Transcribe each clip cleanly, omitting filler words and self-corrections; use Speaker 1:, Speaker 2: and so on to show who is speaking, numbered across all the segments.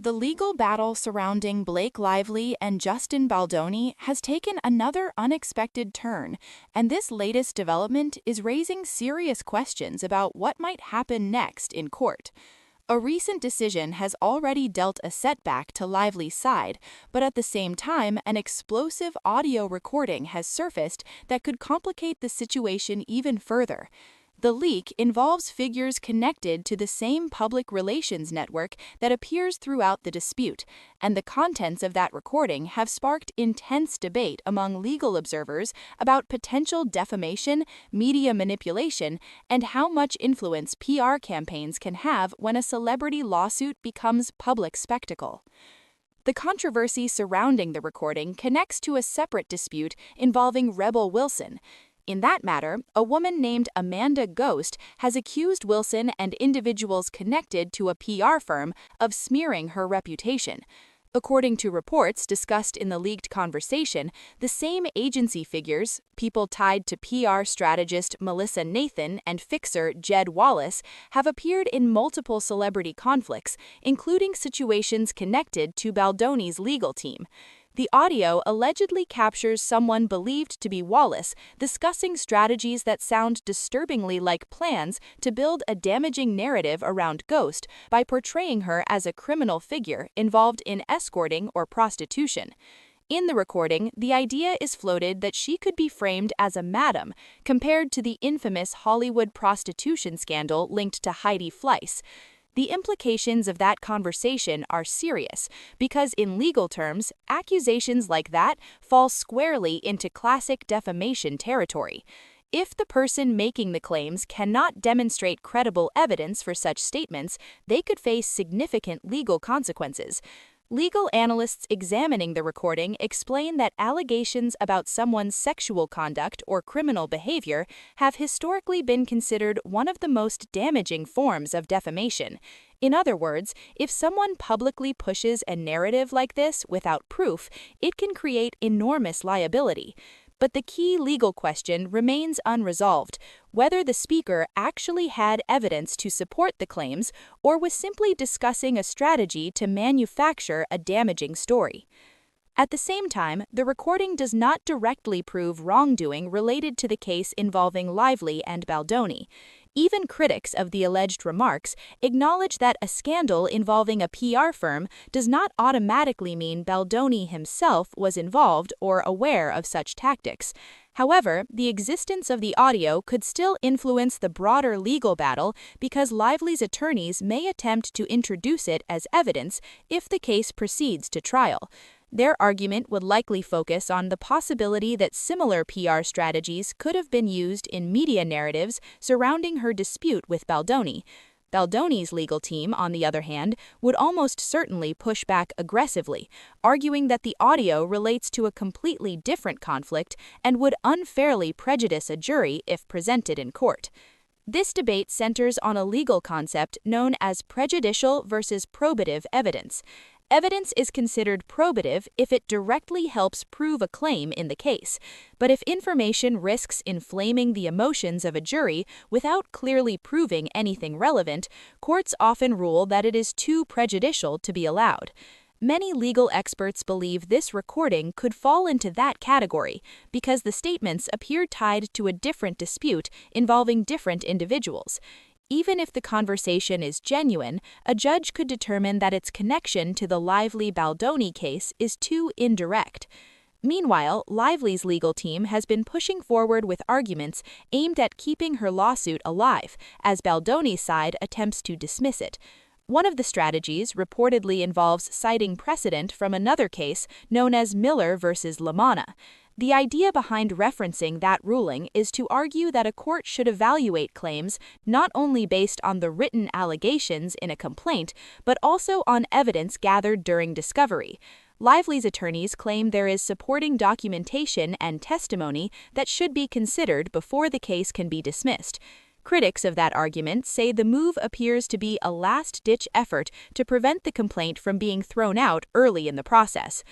Speaker 1: The legal battle surrounding Blake Lively and Justin Baldoni has taken another unexpected turn, and this latest development is raising serious questions about what might happen next in court. A recent decision has already dealt a setback to Lively's side, but at the same time, an explosive audio recording has surfaced that could complicate the situation even further. The leak involves figures connected to the same public relations network that appears throughout the dispute, and the contents of that recording have sparked intense debate among legal observers about potential defamation, media manipulation, and how much influence PR campaigns can have when a celebrity lawsuit becomes public spectacle. The controversy surrounding the recording connects to a separate dispute involving Rebel Wilson. In that matter, a woman named Amanda Ghost has accused Wilson and individuals connected to a PR firm of smearing her reputation. According to reports discussed in the leaked conversation, the same agency figures, people tied to PR strategist Melissa Nathan and fixer Jed Wallace, have appeared in multiple celebrity conflicts, including situations connected to Baldoni's legal team. The audio allegedly captures someone believed to be Wallace discussing strategies that sound disturbingly like plans to build a damaging narrative around Ghost by portraying her as a criminal figure involved in escorting or prostitution. In the recording, the idea is floated that she could be framed as a madam, compared to the infamous Hollywood prostitution scandal linked to Heidi Fleiss. The implications of that conversation are serious because, in legal terms, accusations like that fall squarely into classic defamation territory. If the person making the claims cannot demonstrate credible evidence for such statements, they could face significant legal consequences. Legal analysts examining the recording explain that allegations about someone's sexual conduct or criminal behavior have historically been considered one of the most damaging forms of defamation. In other words, if someone publicly pushes a narrative like this without proof, it can create enormous liability. But the key legal question remains unresolved: whether the speaker actually had evidence to support the claims or was simply discussing a strategy to manufacture a damaging story. At the same time, the recording does not directly prove wrongdoing related to the case involving Lively and Baldoni. Even critics of the alleged remarks acknowledge that a scandal involving a PR firm does not automatically mean Baldoni himself was involved or aware of such tactics. However, the existence of the audio could still influence the broader legal battle because Lively's attorneys may attempt to introduce it as evidence if the case proceeds to trial. Their argument would likely focus on the possibility that similar PR strategies could have been used in media narratives surrounding her dispute with Baldoni. Baldoni's legal team, on the other hand, would almost certainly push back aggressively, arguing that the audio relates to a completely different conflict and would unfairly prejudice a jury if presented in court. This debate centers on a legal concept known as prejudicial versus probative evidence. Evidence is considered probative if it directly helps prove a claim in the case, but if information risks inflaming the emotions of a jury without clearly proving anything relevant, courts often rule that it is too prejudicial to be allowed. Many legal experts believe this recording could fall into that category because the statements appear tied to a different dispute involving different individuals. Even if the conversation is genuine, a judge could determine that its connection to the Lively-Baldoni case is too indirect. Meanwhile, Lively's legal team has been pushing forward with arguments aimed at keeping her lawsuit alive, as Baldoni's side attempts to dismiss it. One of the strategies reportedly involves citing precedent from another case known as Miller versus LaManna. The idea behind referencing that ruling is to argue that a court should evaluate claims not only based on the written allegations in a complaint, but also on evidence gathered during discovery. Lively's attorneys claim there is supporting documentation and testimony that should be considered before the case can be dismissed. Critics of that argument say the move appears to be a last-ditch effort to prevent the complaint from being thrown out early in the process.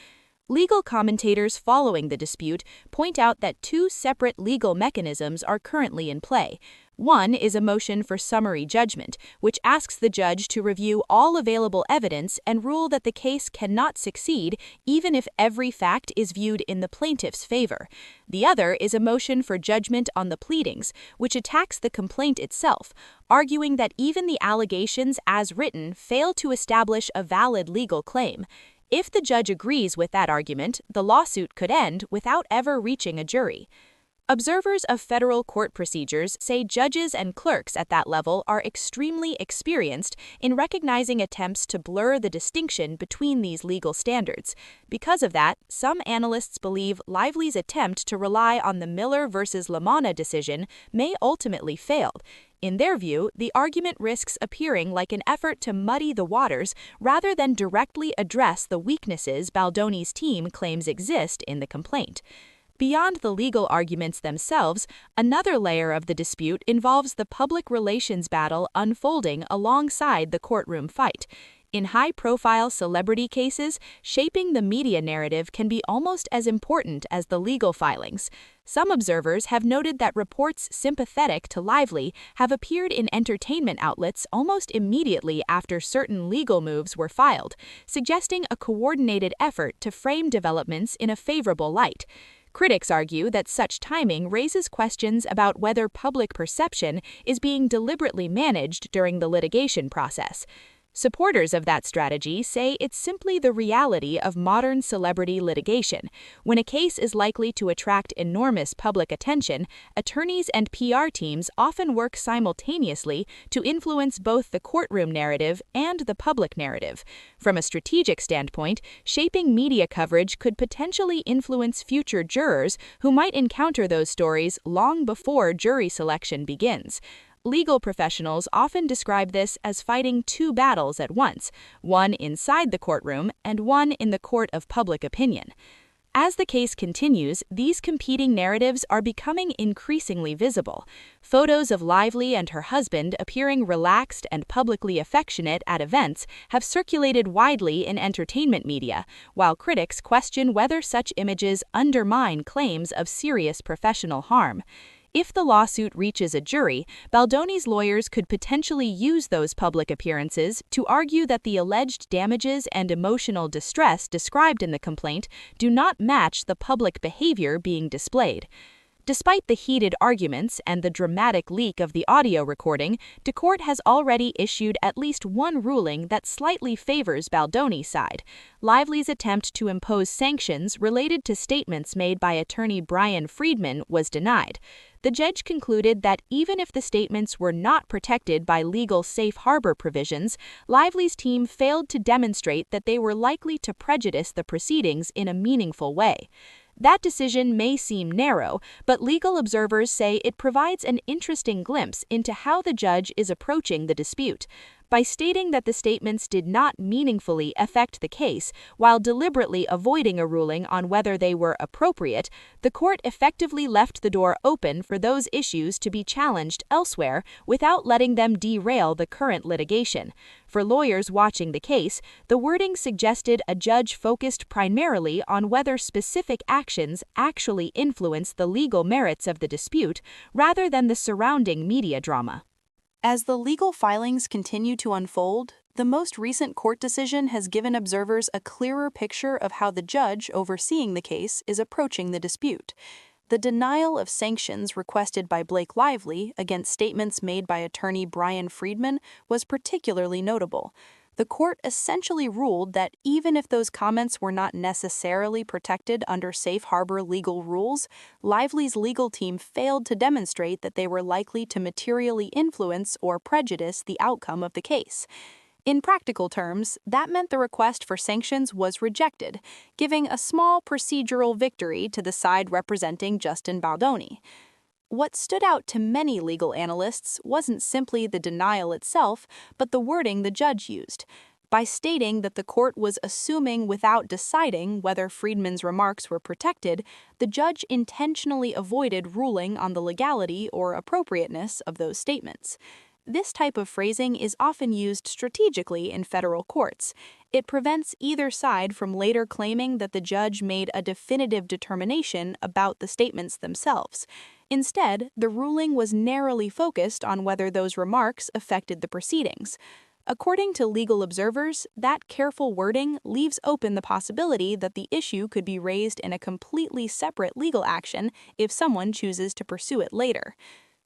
Speaker 1: Legal commentators following the dispute point out that two separate legal mechanisms are currently in play. One is a motion for summary judgment, which asks the judge to review all available evidence and rule that the case cannot succeed even if every fact is viewed in the plaintiff's favor. The other is a motion for judgment on the pleadings, which attacks the complaint itself, arguing that even the allegations as written fail to establish a valid legal claim. If the judge agrees with that argument, the lawsuit could end without ever reaching a jury. Observers of federal court procedures say judges and clerks at that level are extremely experienced in recognizing attempts to blur the distinction between these legal standards. Because of that, some analysts believe Lively's attempt to rely on the Miller versus LaManna decision may ultimately fail. In their view, the argument risks appearing like an effort to muddy the waters rather than directly address the weaknesses Baldoni's team claims exist in the complaint. Beyond the legal arguments themselves, another layer of the dispute involves the public relations battle unfolding alongside the courtroom fight. In high-profile celebrity cases, shaping the media narrative can be almost as important as the legal filings. Some observers have noted that reports sympathetic to Lively have appeared in entertainment outlets almost immediately after certain legal moves were filed, suggesting a coordinated effort to frame developments in a favorable light. Critics argue that such timing raises questions about whether public perception is being deliberately managed during the litigation process. Supporters of that strategy say it's simply the reality of modern celebrity litigation. When a case is likely to attract enormous public attention, attorneys and PR teams often work simultaneously to influence both the courtroom narrative and the public narrative. From a strategic standpoint, shaping media coverage could potentially influence future jurors who might encounter those stories long before jury selection begins. Legal professionals often describe this as fighting two battles at once, one inside the courtroom and one in the court of public opinion. As the case continues, these competing narratives are becoming increasingly visible. Photos of Lively and her husband appearing relaxed and publicly affectionate at events have circulated widely in entertainment media, while critics question whether such images undermine claims of serious professional harm. If the lawsuit reaches a jury, Baldoni's lawyers could potentially use those public appearances to argue that the alleged damages and emotional distress described in the complaint do not match the public behavior being displayed. Despite the heated arguments and the dramatic leak of the audio recording, the court has already issued at least one ruling that slightly favors Baldoni's side. Lively's attempt to impose sanctions related to statements made by attorney Brian Friedman was denied. The judge concluded that even if the statements were not protected by legal safe harbor provisions, Lively's team failed to demonstrate that they were likely to prejudice the proceedings in a meaningful way. That decision may seem narrow, but legal observers say it provides an interesting glimpse into how the judge is approaching the dispute. By stating that the statements did not meaningfully affect the case while deliberately avoiding a ruling on whether they were appropriate, the court effectively left the door open for those issues to be challenged elsewhere without letting them derail the current litigation. For lawyers watching the case, the wording suggested a judge focused primarily on whether specific actions actually influence the legal merits of the dispute rather than the surrounding media drama. As the legal filings continue to unfold, the most recent court decision has given observers a clearer picture of how the judge overseeing the case is approaching the dispute. The denial of sanctions requested by Blake Lively against statements made by attorney Brian Friedman was particularly notable. The court essentially ruled that even if those comments were not necessarily protected under safe harbor legal rules, Lively's legal team failed to demonstrate that they were likely to materially influence or prejudice the outcome of the case. In practical terms, that meant the request for sanctions was rejected, giving a small procedural victory to the side representing Justin Baldoni. What stood out to many legal analysts wasn't simply the denial itself, but the wording the judge used. By stating that the court was assuming without deciding whether Friedman's remarks were protected, the judge intentionally avoided ruling on the legality or appropriateness of those statements. This type of phrasing is often used strategically in federal courts. It prevents either side from later claiming that the judge made a definitive determination about the statements themselves. Instead, the ruling was narrowly focused on whether those remarks affected the proceedings. According to legal observers, that careful wording leaves open the possibility that the issue could be raised in a completely separate legal action if someone chooses to pursue it later.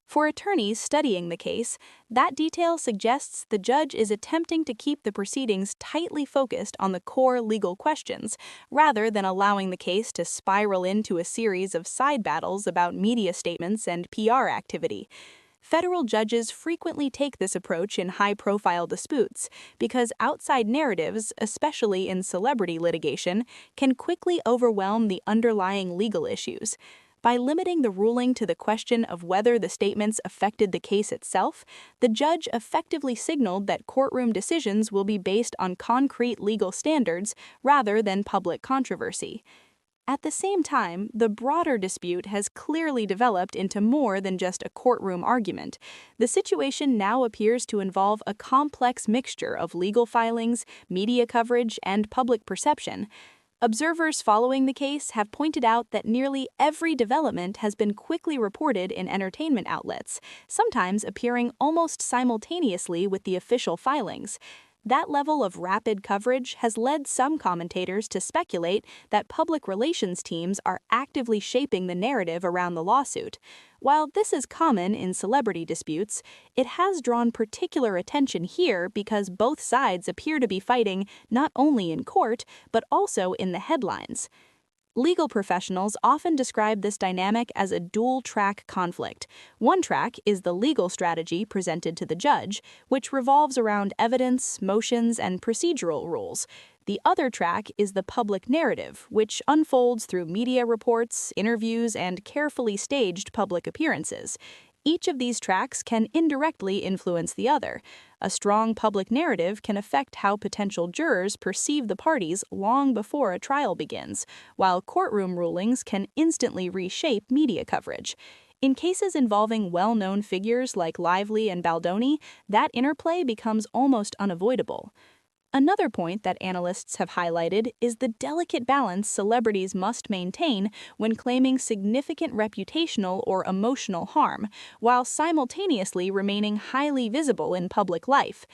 Speaker 1: For attorneys studying the case, that detail suggests the judge is attempting to keep the proceedings tightly focused on the core legal questions, rather than allowing the case to spiral into a series of side battles about media statements and PR activity. Federal judges frequently take this approach in high-profile disputes because outside narratives, especially in celebrity litigation, can quickly overwhelm the underlying legal issues. By limiting the ruling to the question of whether the statements affected the case itself, the judge effectively signaled that courtroom decisions will be based on concrete legal standards rather than public controversy. At the same time, the broader dispute has clearly developed into more than just a courtroom argument. The situation now appears to involve a complex mixture of legal filings, media coverage, and public perception. Observers following the case have pointed out that nearly every development has been quickly reported in entertainment outlets, sometimes appearing almost simultaneously with the official filings. That level of rapid coverage has led some commentators to speculate that public relations teams are actively shaping the narrative around the lawsuit. While this is common in celebrity disputes, it has drawn particular attention here because both sides appear to be fighting not only in court, but also in the headlines. Legal professionals often describe this dynamic as a dual-track conflict. One track is the legal strategy presented to the judge, which revolves around evidence, motions, and procedural rules. The other track is the public narrative, which unfolds through media reports, interviews, and carefully staged public appearances. Each of these tracks can indirectly influence the other. A strong public narrative can affect how potential jurors perceive the parties long before a trial begins, while courtroom rulings can instantly reshape media coverage. In cases involving well-known figures like Lively and Baldoni, that interplay becomes almost unavoidable. Another point that analysts have highlighted is the delicate balance celebrities must maintain when claiming significant reputational or emotional harm, while simultaneously remaining highly visible in public life.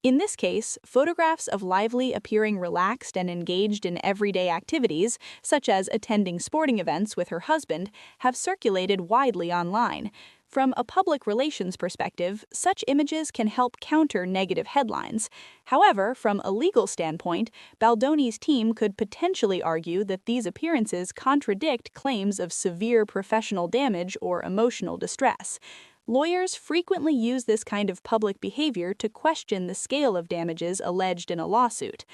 Speaker 1: In this case, photographs of Lively appearing relaxed and engaged in everyday activities, such as attending sporting events with her husband, have circulated widely online. From a public relations perspective, such images can help counter negative headlines. However, from a legal standpoint, Baldoni's team could potentially argue that these appearances contradict claims of severe professional damage or emotional distress. Lawyers frequently use this kind of public behavior to question the scale of damages alleged in a lawsuit.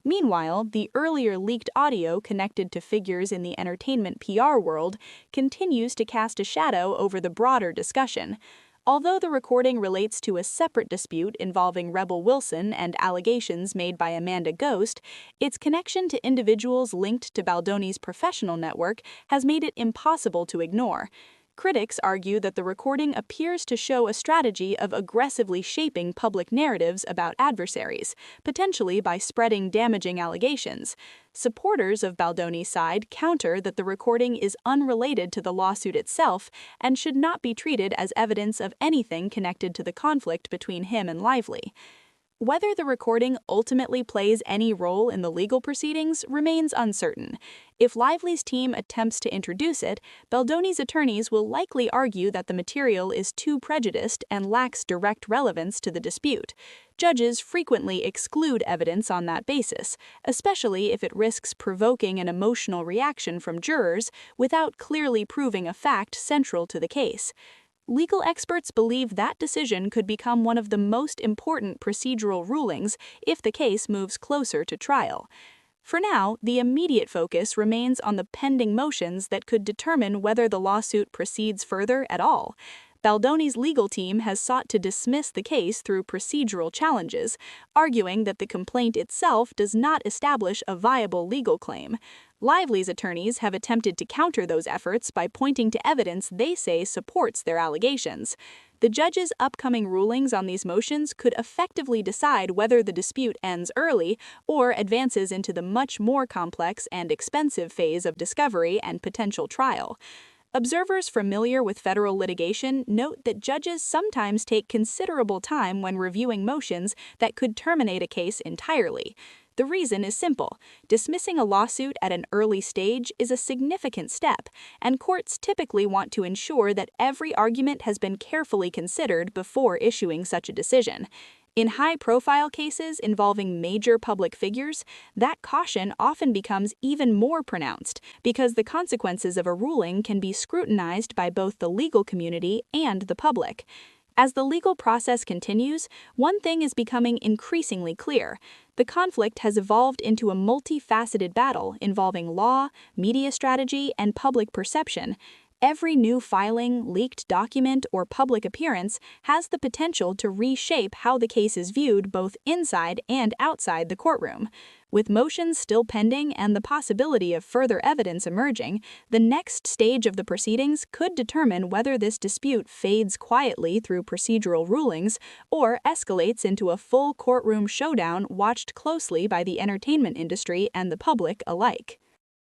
Speaker 1: Meanwhile, the earlier leaked audio connected to figures in the entertainment PR world continues to cast a shadow over the broader discussion. Although the recording relates to a separate dispute involving Rebel Wilson and allegations made by Amanda Ghost, its connection to individuals linked to Baldoni's professional network has made it impossible to ignore. Critics argue that the recording appears to show a strategy of aggressively shaping public narratives about adversaries, potentially by spreading damaging allegations. Supporters of Baldoni's side counter that the recording is unrelated to the lawsuit itself and should not be treated as evidence of anything connected to the conflict between him and Lively. Whether the recording ultimately plays any role in the legal proceedings remains uncertain. If Lively's team attempts to introduce it, Baldoni's attorneys will likely argue that the material is too prejudiced and lacks direct relevance to the dispute. Judges frequently exclude evidence on that basis, especially if it risks provoking an emotional reaction from jurors without clearly proving a fact central to the case. Legal experts believe that decision could become one of the most important procedural rulings if the case moves closer to trial. For now, the immediate focus remains on the pending motions that could determine whether the lawsuit proceeds further at all. Baldoni's legal team has sought to dismiss the case through procedural challenges, arguing that the complaint itself does not establish a viable legal claim. Lively's attorneys have attempted to counter those efforts by pointing to evidence they say supports their allegations. The judge's upcoming rulings on these motions could effectively decide whether the dispute ends early or advances into the much more complex and expensive phase of discovery and potential trial. Observers familiar with federal litigation note that judges sometimes take considerable time when reviewing motions that could terminate a case entirely. The reason is simple. Dismissing a lawsuit at an early stage is a significant step, and courts typically want to ensure that every argument has been carefully considered before issuing such a decision. In high-profile cases involving major public figures, that caution often becomes even more pronounced because the consequences of a ruling can be scrutinized by both the legal community and the public. As the legal process continues, one thing is becoming increasingly clear. The conflict has evolved into a multifaceted battle involving law, media strategy, and public perception. Every new filing, leaked document, or public appearance has the potential to reshape how the case is viewed both inside and outside the courtroom. With motions still pending and the possibility of further evidence emerging, the next stage of the proceedings could determine whether this dispute fades quietly through procedural rulings or escalates into a full courtroom showdown watched closely by the entertainment industry and the public alike.